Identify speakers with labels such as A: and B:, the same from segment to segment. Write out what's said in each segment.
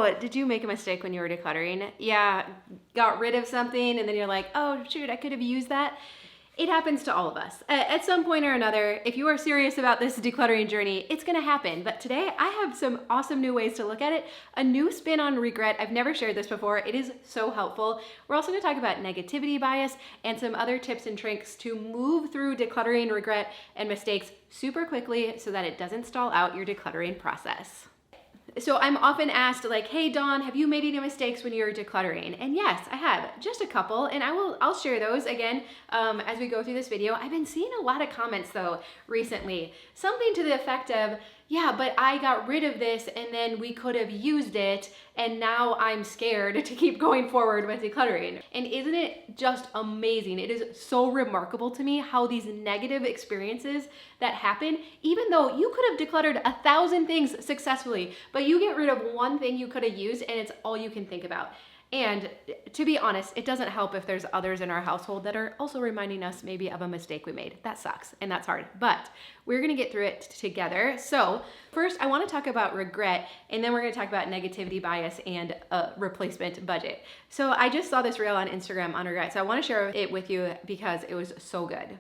A: Oh, did you make a mistake when you were decluttering? Yeah, got rid of something and then you're like, oh shoot, I could have used that. It happens to all of us. At some point or another, if you are serious about this decluttering journey, it's gonna happen. But today I have some awesome new ways to look at it, a new spin on regret. I've never shared this before. It is so helpful. We're also gonna talk about negativity bias and some other tips and tricks to move through decluttering, regret, and mistakes super quickly so that it doesn't stall out your decluttering process. So I'm often asked like, hey Dawn, have you made any mistakes when you're decluttering? And yes, I have, just a couple, and I'll share those again as we go through this video. I've been seeing a lot of comments though recently, something to the effect of, yeah, but I got rid of this and then we could have used it and now I'm scared to keep going forward with decluttering. And isn't it just amazing? It is so remarkable to me how these negative experiences that happen, even though you could have decluttered 1,000 things successfully, but you get rid of one thing you could have used and it's all you can think about. And to be honest, it doesn't help if there's others in our household that are also reminding us maybe of a mistake we made. That sucks and that's hard, but we're gonna get through it together. So first I wanna talk about regret, and then we're gonna talk about negativity bias and a replacement budget. So I just saw this reel on Instagram on regret, so I wanna share it with you because it was so good.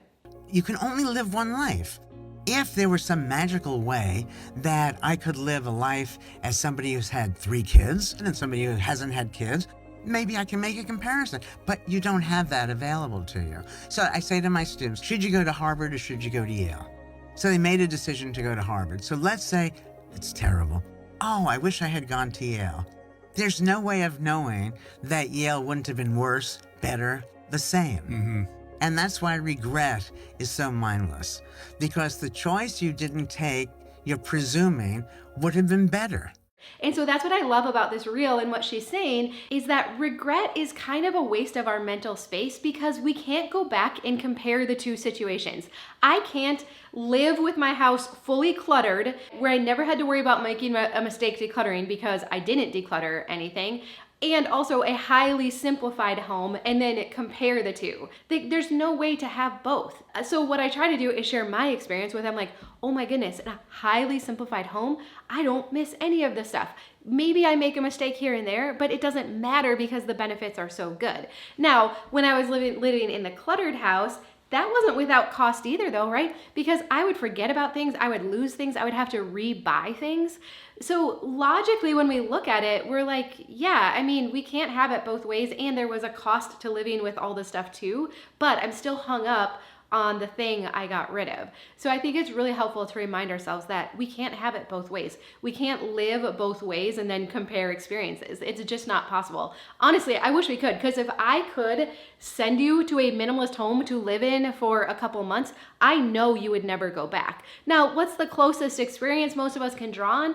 B: You can only live one life. If there was some magical way that I could live a life as somebody who's had 3 kids and then somebody who hasn't had kids, maybe I can make a comparison, but you don't have that available to you. So I say to my students, should you go to Harvard or should you go to Yale? So they made a decision to go to Harvard. So let's say it's terrible. Oh, I wish I had gone to Yale. There's no way of knowing that Yale wouldn't have been worse, better, the same. Mm-hmm. And that's why regret is so mindless, because the choice you didn't take, you're presuming, would have been better.
A: And so that's what I love about this reel, and what she's saying is that regret is kind of a waste of our mental space because we can't go back and compare the two situations. I can't live with my house fully cluttered where I never had to worry about making a mistake decluttering because I didn't declutter anything, and also a highly simplified home, and then compare the two. There's no way to have both. So what I try to do is share my experience with them, like, oh my goodness, in a highly simplified home, I don't miss any of this stuff. Maybe I make a mistake here and there, but it doesn't matter because the benefits are so good. Now, when I was living in the cluttered house, that wasn't without cost either though, right? Because I would forget about things, I would lose things, I would have to re-buy things. So logically, when we look at it, we're like, yeah, I mean, we can't have it both ways, and there was a cost to living with all this stuff too, but I'm still hung up on the thing I got rid of. So I think it's really helpful to remind ourselves that we can't have it both ways. We can't live both ways and then compare experiences. It's just not possible. Honestly, I wish we could, because if I could send you to a minimalist home to live in for a couple months, I know you would never go back. Now, what's the closest experience most of us can draw on?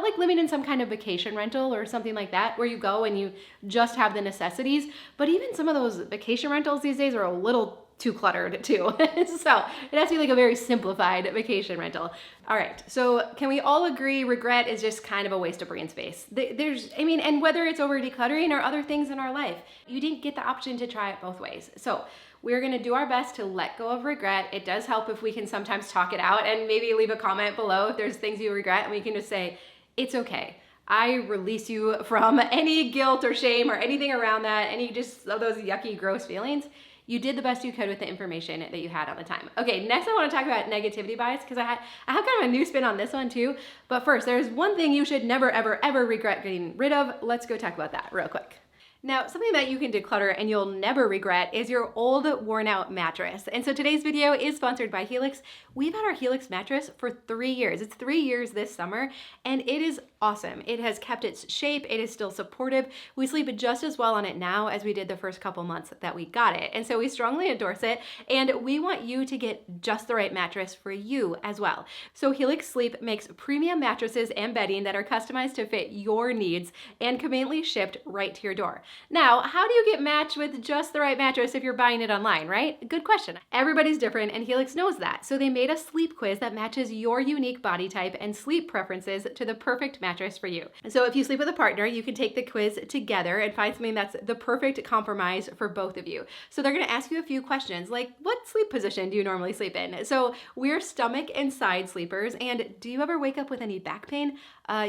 A: Like living in some kind of vacation rental or something like that, where you go and you just have the necessities. But even some of those vacation rentals these days are a little too cluttered too. So it has to be like a very simplified vacation rental. All right, so can we all agree regret is just kind of a waste of brain space? And whether it's over decluttering or other things in our life, you didn't get the option to try it both ways. So we're gonna do our best to let go of regret. It does help if we can sometimes talk it out, and maybe leave a comment below if there's things you regret, and we can just say, it's okay. I release you from any guilt or shame or anything around that, any just of those yucky, gross feelings. You did the best you could with the information that you had at the time. Okay, next I want to talk about negativity bias, because I have kind of a new spin on this one too. But first, there's one thing you should never, ever, ever regret getting rid of. Let's go talk about that real quick. Now, something that you can declutter and you'll never regret is your old worn out mattress. And so today's video is sponsored by Helix. We've had our Helix mattress for 3 years. It's 3 years this summer, and it is awesome. It has kept its shape. It is still supportive. We sleep just as well on it now as we did the first couple months that we got it. And so we strongly endorse it, and we want you to get just the right mattress for you as well. So Helix Sleep makes premium mattresses and bedding that are customized to fit your needs and conveniently shipped right to your door. Now, how do you get matched with just the right mattress if you're buying it online, right? Good question. Everybody's different and Helix knows that. So they made a sleep quiz that matches your unique body type and sleep preferences to the perfect mattress for you. So if you sleep with a partner, you can take the quiz together and find something that's the perfect compromise for both of you. So they're gonna ask you a few questions like, what sleep position do you normally sleep in? So we're stomach and side sleepers, and do you ever wake up with any back pain?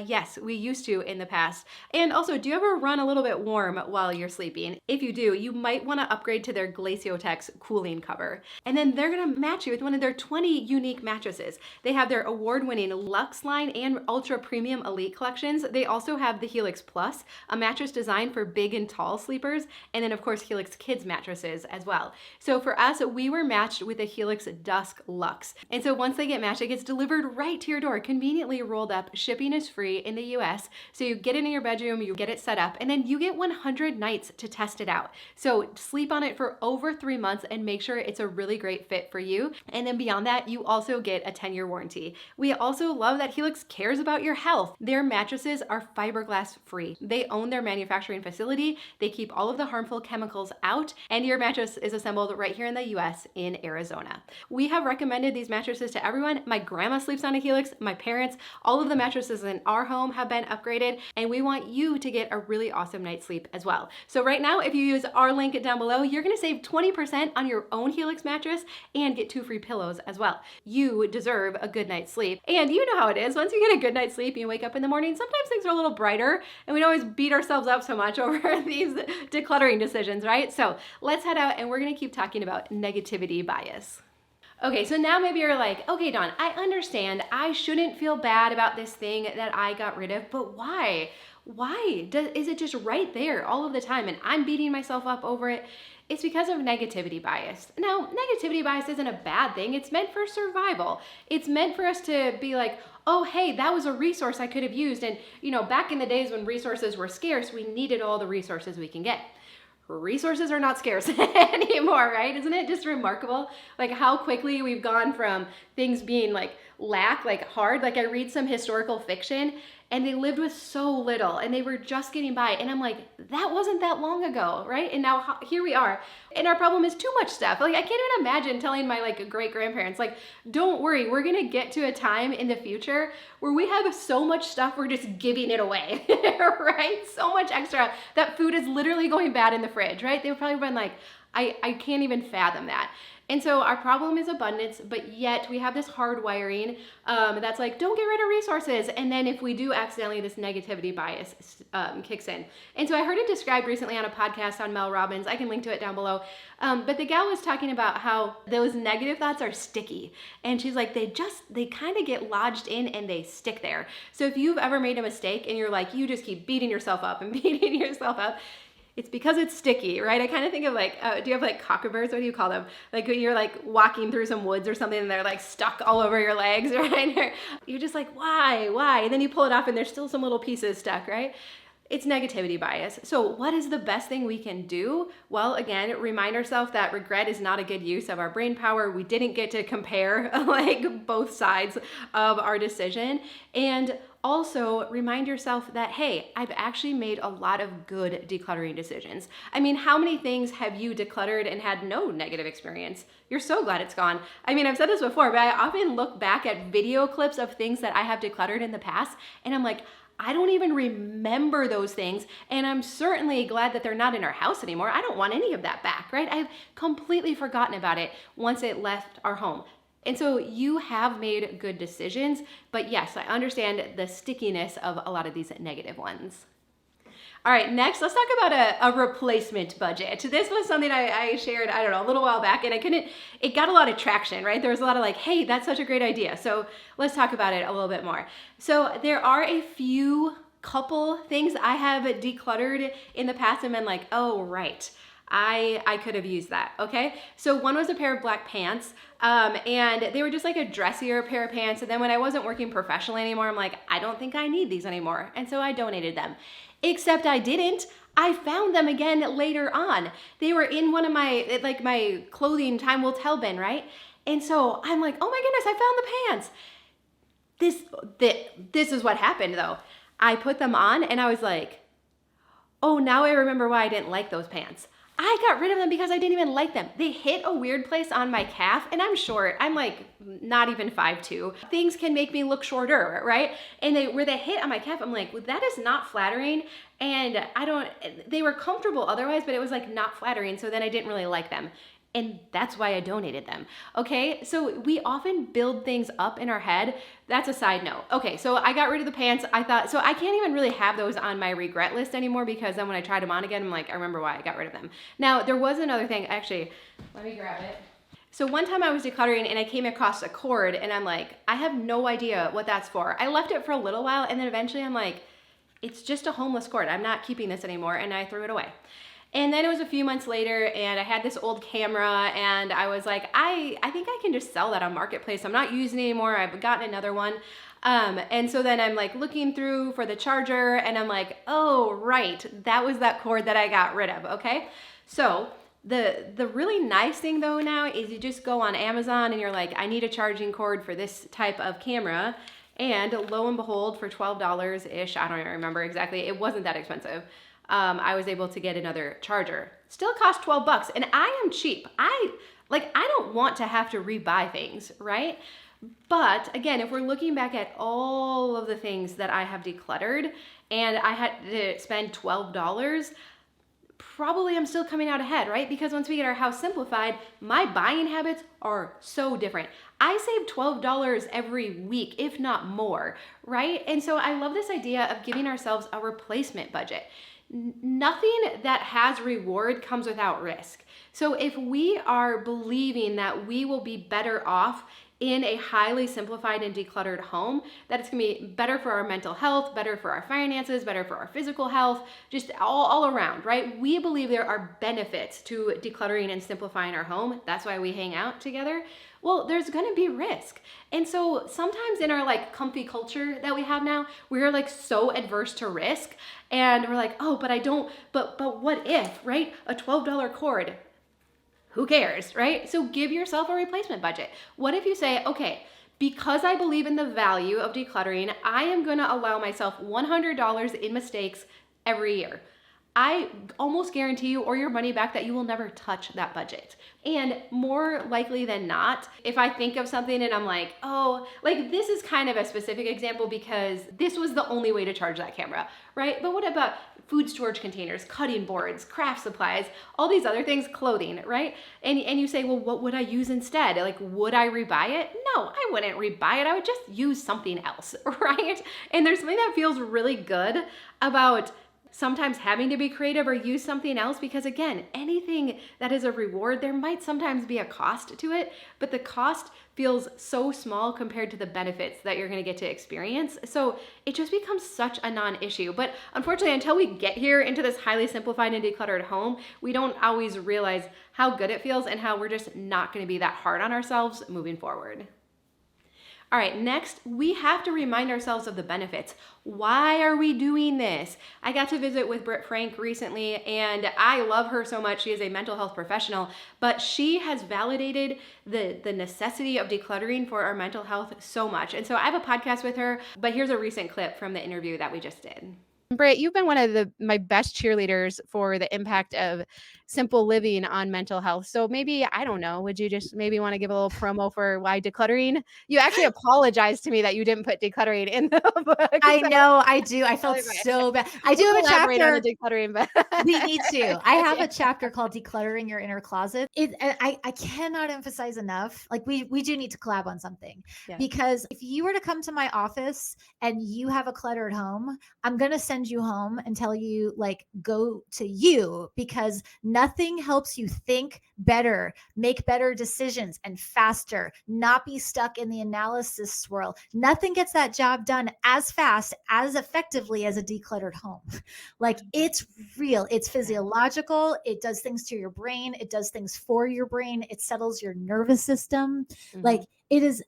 A: Yes, we used to in the past. And also, do you ever run a little bit warm while you're sleeping? If you do, you might want to upgrade to their Glaciotex cooling cover. And then they're going to match you with one of their 20 unique mattresses. They have their award-winning Luxe line and Ultra Premium Elite collections. They also have the Helix Plus, a mattress designed for big and tall sleepers, and then of course Helix Kids mattresses as well. So for us, we were matched with a Helix Dusk Luxe. And so once they get matched, it gets delivered right to your door, conveniently rolled up. Shipping is free in the US. So you get it in your bedroom, you get it set up, and then you get 100 nights to test it out. So sleep on it for over 3 months and make sure it's a really great fit for you. And then beyond that, you also get a 10-year warranty. We also love that Helix cares about your health. Their mattresses are fiberglass free. They own their manufacturing facility. They keep all of the harmful chemicals out, and your mattress is assembled right here in the US in Arizona. We have recommended these mattresses to everyone. My grandma sleeps on a Helix, my parents, all of the mattresses in our home have been upgraded, and we want you to get a really awesome night's sleep as well. So right now, if you use our link down below, you're gonna save 20% on your own Helix mattress and get 2 free pillows as well. You deserve a good night's sleep. And you know how it is. Once you get a good night's sleep and you wake up in the morning, sometimes things are a little brighter and we don't always beat ourselves up so much over these decluttering decisions, right? So let's head out and we're gonna keep talking about negativity bias. Okay, so now maybe you're like, okay, Dawn, I understand I shouldn't feel bad about this thing that I got rid of, but why? Why? Is it just right there all of the time and I'm beating myself up over it? It's because of negativity bias. Now, negativity bias isn't a bad thing. It's meant for survival. It's meant for us to be like, oh, hey, that was a resource I could have used. And, back in the days when resources were scarce, we needed all the resources we can get. Resources are not scarce anymore, right? Isn't it just remarkable? Like how quickly we've gone from things being like hard. Like I read some historical fiction and they lived with so little and they were just getting by. And I'm like, that wasn't that long ago, right? And now here we are. And our problem is too much stuff. Like I can't even imagine telling my great grandparents, don't worry, we're gonna get to a time in the future where we have so much stuff, we're just giving it away, right? So much extra that food is literally going bad in the fridge, right? They've probably been like, I can't even fathom that. And so our problem is abundance, but yet we have this hard wiring that's like, don't get rid of resources. And then if we do accidentally, this negativity bias kicks in. And so I heard it described recently on a podcast on Mel Robbins. I can link to it down below. But the gal was talking about how those negative thoughts are sticky. And she's like, they kind of get lodged in and they stick there. So if you've ever made a mistake and you're like, you just keep beating yourself up and beating yourself up, it's because it's sticky, right? I kind of think of do you have cockabirds? What do you call them? Like when you're walking through some woods or something and they're stuck all over your legs, right? You're just like, why? And then you pull it off and there's still some little pieces stuck, right? It's negativity bias. So what is the best thing we can do? Well, again, remind ourselves that regret is not a good use of our brain power. We didn't get to compare both sides of our decision. And also remind yourself that, hey, I've actually made a lot of good decluttering decisions. I mean, how many things have you decluttered and had no negative experience? You're so glad it's gone. I mean, I've said this before, but I often look back at video clips of things that I have decluttered in the past, and I'm like, I don't even remember those things, and I'm certainly glad that they're not in our house anymore. I don't want any of that back, right? I've completely forgotten about it once it left our home. And so you have made good decisions, but yes, I understand the stickiness of a lot of these negative ones. All right, next, let's talk about a replacement budget. This was something I shared, I don't know, a little while back, and it got a lot of traction, right? There was a lot of hey, that's such a great idea. So let's talk about it a little bit more. So there are a couple things I have decluttered in the past and been like, oh, right. I could have used that, okay? So one was a pair of black pants, and they were just a dressier pair of pants. And then when I wasn't working professionally anymore, I'm like, I don't think I need these anymore. And so I donated them. Except I didn't. I found them again later on. They were in one of my, my clothing time will tell bin, right? And so I'm like, oh my goodness, I found the pants. This is what happened though. I put them on and I was like, Oh, now I remember why I didn't like those pants. I got rid of them because I didn't even like them. They hit a weird place on my calf, and I'm short. I'm like not even 5'2". Things can make me look shorter, right? And where they hit on my calf, I'm like, well, that is not flattering. And they were comfortable otherwise, but it was like not flattering. So then I didn't really like them. And that's why I donated them. Okay, so we often build things up in our head. That's a side note. Okay, so I got rid of the pants. I thought, so I can't even really have those on my regret list anymore, because then when I tried them on again, I'm like, I remember why I got rid of them. Now, there was another thing, actually, let me grab it. So one time I was decluttering and I came across a cord, and I'm like, I have no idea what that's for. I left it for a little while, and then eventually I'm like, it's just a homeless cord. I'm not keeping this anymore, and I threw it away. And then it was a few months later, and I had this old camera, and I was like, I think I can just sell that on Marketplace. I'm not using it anymore. I've gotten another one. And so then I'm like looking through for the charger, and I'm like, oh, right, that was that cord that I got rid of, okay? So the really nice thing though now is you just go on Amazon and you're like, I need a charging cord for this type of camera. And lo and behold, for $12-ish, I don't even remember exactly, it wasn't that expensive. I was able to get another charger. Still cost $12, and I am cheap. I don't want to have to rebuy things, right? But again, if we're looking back at all of the things that I have decluttered and I had to spend $12, probably I'm still coming out ahead, right? Because once we get our house simplified, my buying habits are so different. I save $12 every week, if not more, right? And so I love this idea of giving ourselves a replacement budget. Nothing that has reward comes without risk. So if we are believing that we will be better off in a highly simplified and decluttered home, that it's gonna be better for our mental health, better for our finances, better for our physical health, just all around, right? We believe there are benefits to decluttering and simplifying our home. That's why we hang out together. Well, there's gonna be risk. And so sometimes in our like comfy culture that we have now, we're like so adverse to risk, and we're like, oh, but what if, right? A $12 cord, who cares, right? So give yourself a replacement budget. What if you say, okay, because I believe in the value of decluttering, I am gonna allow myself $100 in mistakes every year. I almost guarantee you or your money back that you will never touch that budget. And more likely than not, if I think of something and I'm like, oh, like this is kind of a specific example because this was the only way to charge that camera, right? But what about food storage containers, cutting boards, craft supplies, all these other things, clothing, right? And you say, well, what would I use instead? Like, would I rebuy it? No, I wouldn't rebuy it. I would just use something else, right? And there's something that feels really good about sometimes having to be creative or use something else, because again, anything that is a reward, there might sometimes be a cost to it, but the cost feels so small compared to the benefits that you're gonna get to experience. So it just becomes such a non-issue. But unfortunately, until we get here into this highly simplified and decluttered home, we don't always realize how good it feels and how we're just not gonna be that hard on ourselves moving forward. All right, next, we have to remind ourselves of the benefits. Why are we doing this? I got to visit with Britt Frank recently, and I love her so much. She is a mental health professional, but she has validated the necessity of decluttering for our mental health so much. And so I have a podcast with her, but here's a recent clip from the interview that we just did. Britt, you've been one of my best cheerleaders for the impact of simple living on mental health. So maybe, I don't know, would you just maybe want to give a little promo for why decluttering? You actually apologized to me that you didn't put decluttering in the book.
C: I know, I do. I felt so bad. I do have a chapter
A: on the decluttering, but
C: we need to. I have a chapter called Decluttering Your Inner Closet. I cannot emphasize enough. Like we do need to collab on something, because if you were to come to my office and you have a cluttered home, I'm going to send you home and tell you, like, go to you, because nothing helps you think better, make better decisions, and faster, not be stuck in the analysis swirl. Nothing gets that job done as fast, as effectively as a decluttered home. Like, it's real, it's physiological, it does things to your brain, it does things for your brain, it settles your nervous system. Like, it is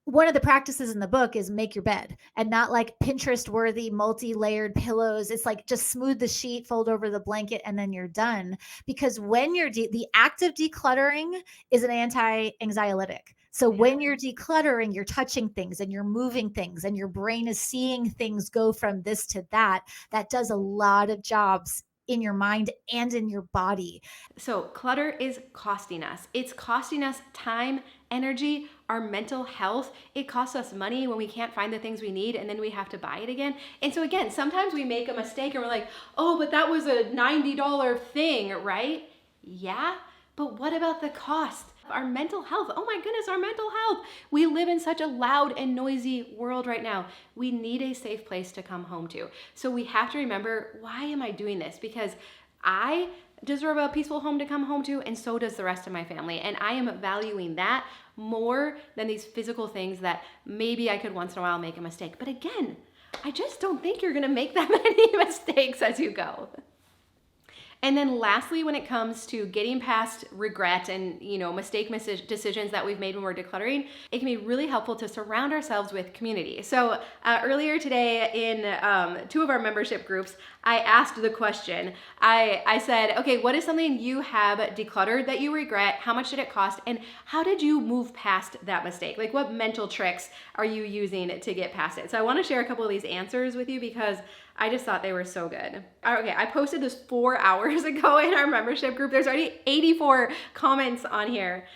C: one of the practices in the book is make your bed, and not like Pinterest worthy multi-layered pillows. It's like just smooth the sheet, fold over the blanket, and then you're done. Because when you're the act of decluttering is an anti-anxiolytic. So when you're decluttering, you're touching things and you're moving things and your brain is seeing things go from this to that. That does a lot of jobs in your mind and in your body.
A: So clutter is costing us. It's costing us time, energy, our mental health. It costs us money when we can't find the things we need and then we have to buy it again. And so again, sometimes we make a mistake and we're like, oh, but that was a $90 thing, right? Yeah, but what about the cost? Our mental health. Oh my goodness, our mental health. We live in such a loud and noisy world right now. We need a safe place to come home to. So we have to remember, why am I doing this? Because I deserve a peaceful home to come home to, and so does the rest of my family. And I am valuing that more than these physical things that maybe I could once in a while make a mistake. But again, I just don't think you're gonna make that many mistakes as you go. And then lastly, when it comes to getting past regret and, mistake decisions that we've made when we're decluttering, it can be really helpful to surround ourselves with community. So earlier today in 2 of our membership groups, I asked the question. I said, okay, what is something you have decluttered that you regret? How much did it cost? And how did you move past that mistake? Like, what mental tricks are you using to get past it? So I want to share a couple of these answers with you because I just thought they were so good. Okay, I posted this 4 hours ago in our membership group. There's already 84 comments on here.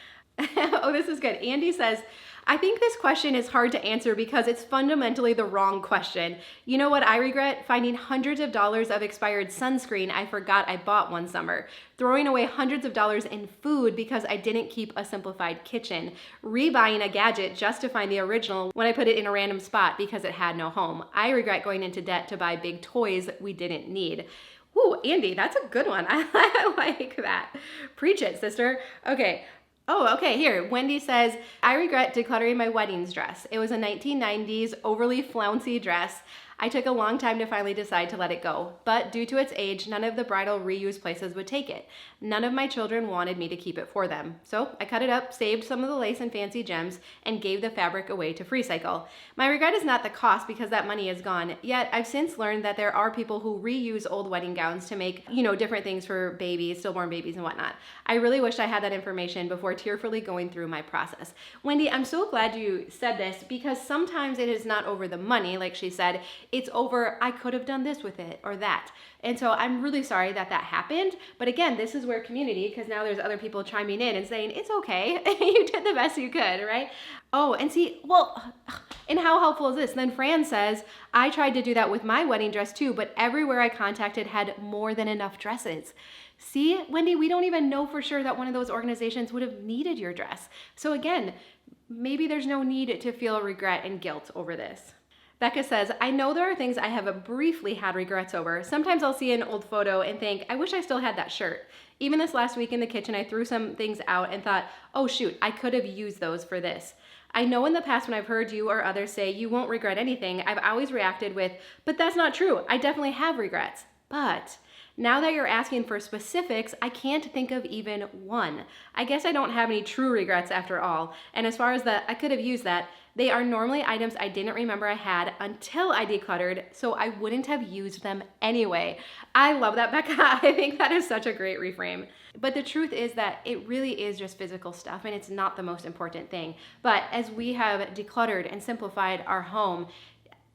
A: Oh, this is good. Andy says, I think this question is hard to answer because it's fundamentally the wrong question. You know what I regret? Finding hundreds of dollars of expired sunscreen I forgot I bought one summer. Throwing away hundreds of dollars in food because I didn't keep a simplified kitchen. Rebuying a gadget just to find the original when I put it in a random spot because it had no home. I regret going into debt to buy big toys we didn't need. Ooh, Andy, that's a good one. I like that. Preach it, sister. Okay. Oh, okay, here. Wendy says, I regret decluttering my wedding dress. It was a 1990s overly flouncy dress. I took a long time to finally decide to let it go, but due to its age, none of the bridal reuse places would take it. None of my children wanted me to keep it for them. So I cut it up, saved some of the lace and fancy gems, and gave the fabric away to FreeCycle. My regret is not the cost because that money is gone, yet I've since learned that there are people who reuse old wedding gowns to make, different things for babies, stillborn babies and whatnot. I really wish I had that information before tearfully going through my process. Wendy, I'm so glad you said this because sometimes it is not over the money, like she said, it's over, I could have done this with it or that. And so I'm really sorry that happened. But again, this is where community, because now there's other people chiming in and saying, it's okay. You did the best you could, right? Oh, and see, well, and how helpful is this? Then Fran says, I tried to do that with my wedding dress too, but everywhere I contacted had more than enough dresses. See, Wendy, we don't even know for sure that one of those organizations would have needed your dress. So again, maybe there's no need to feel regret and guilt over this. Becca says, I know there are things I have briefly had regrets over. Sometimes I'll see an old photo and think, I wish I still had that shirt. Even this last week in the kitchen, I threw some things out and thought, oh shoot, I could have used those for this. I know in the past when I've heard you or others say you won't regret anything, I've always reacted with, but that's not true. I definitely have regrets. But now that you're asking for specifics, I can't think of even one. I guess I don't have any true regrets after all. And as far as I could have used that, they are normally items I didn't remember I had until I decluttered, so I wouldn't have used them anyway. I love that, Becca. I think that is such a great reframe. But the truth is that it really is just physical stuff and it's not the most important thing. But as we have decluttered and simplified our home,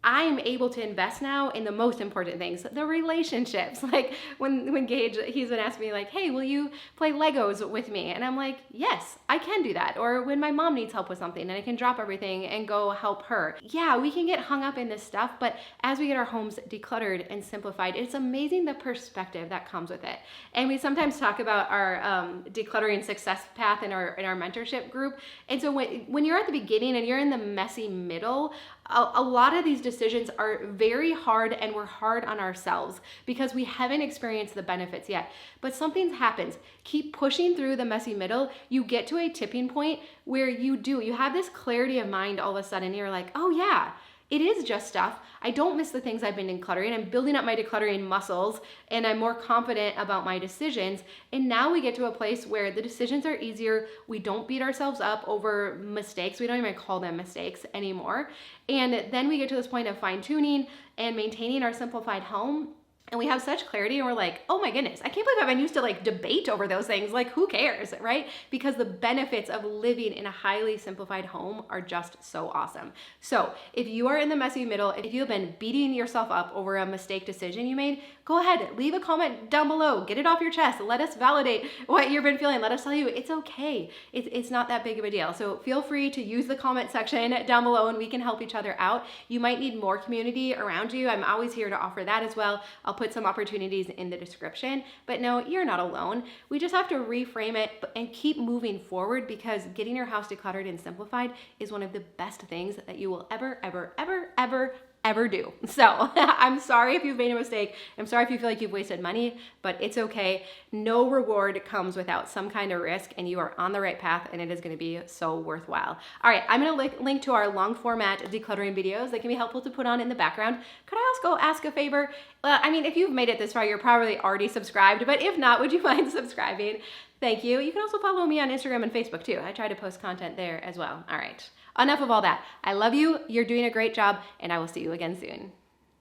A: I am able to invest now in the most important things, the relationships. Like when Gage, he's been asking me like, hey, will you play Legos with me? And I'm like, yes, I can do that. Or when my mom needs help with something and I can drop everything and go help her. Yeah, we can get hung up in this stuff, but as we get our homes decluttered and simplified, it's amazing the perspective that comes with it. And we sometimes talk about our decluttering success path in our mentorship group. And so when you're at the beginning and you're in the messy middle, a lot of these decisions are very hard and we're hard on ourselves because we haven't experienced the benefits yet. But something happens. Keep pushing through the messy middle. You get to a tipping point where you have this clarity of mind all of a sudden. You're like, oh yeah, it is just stuff. I don't miss the things I've been decluttering. I'm building up my decluttering muscles and I'm more confident about my decisions. And now we get to a place where the decisions are easier. We don't beat ourselves up over mistakes. We don't even call them mistakes anymore. And then we get to this point of fine tuning and maintaining our simplified home. and we have such clarity and we're like, oh my goodness, I can't believe I've been used to like debate over those things. Like, who cares, right? Because the benefits of living in a highly simplified home are just so awesome. So if you are in the messy middle, if you've been beating yourself up over a mistake decision you made, go ahead, leave a comment down below, get it off your chest. Let us validate what you've been feeling. Let us tell you it's okay. It's not that big of a deal. So feel free to use the comment section down below and we can help each other out. You might need more community around you. I'm always here to offer that as well. I'll put some opportunities in the description, but no, you're not alone. We just have to reframe it and keep moving forward, because getting your house decluttered and simplified is one of the best things that you will ever do. So I'm sorry if you've made a mistake. I'm sorry if you feel like you've wasted money, but it's okay. No reward comes without some kind of risk, and you are on the right path, and it is going to be so worthwhile. All right, I'm going to link to our long format decluttering videos that can be helpful to put on in the background. Could I also ask a favor? I mean, if you've made it this far, you're probably already subscribed, but if not, would you mind subscribing? Thank you. You can also follow me on Instagram and Facebook too. I try to post content there as well. All right. Enough of all that. I love you. You're doing a great job, and I will see you again soon.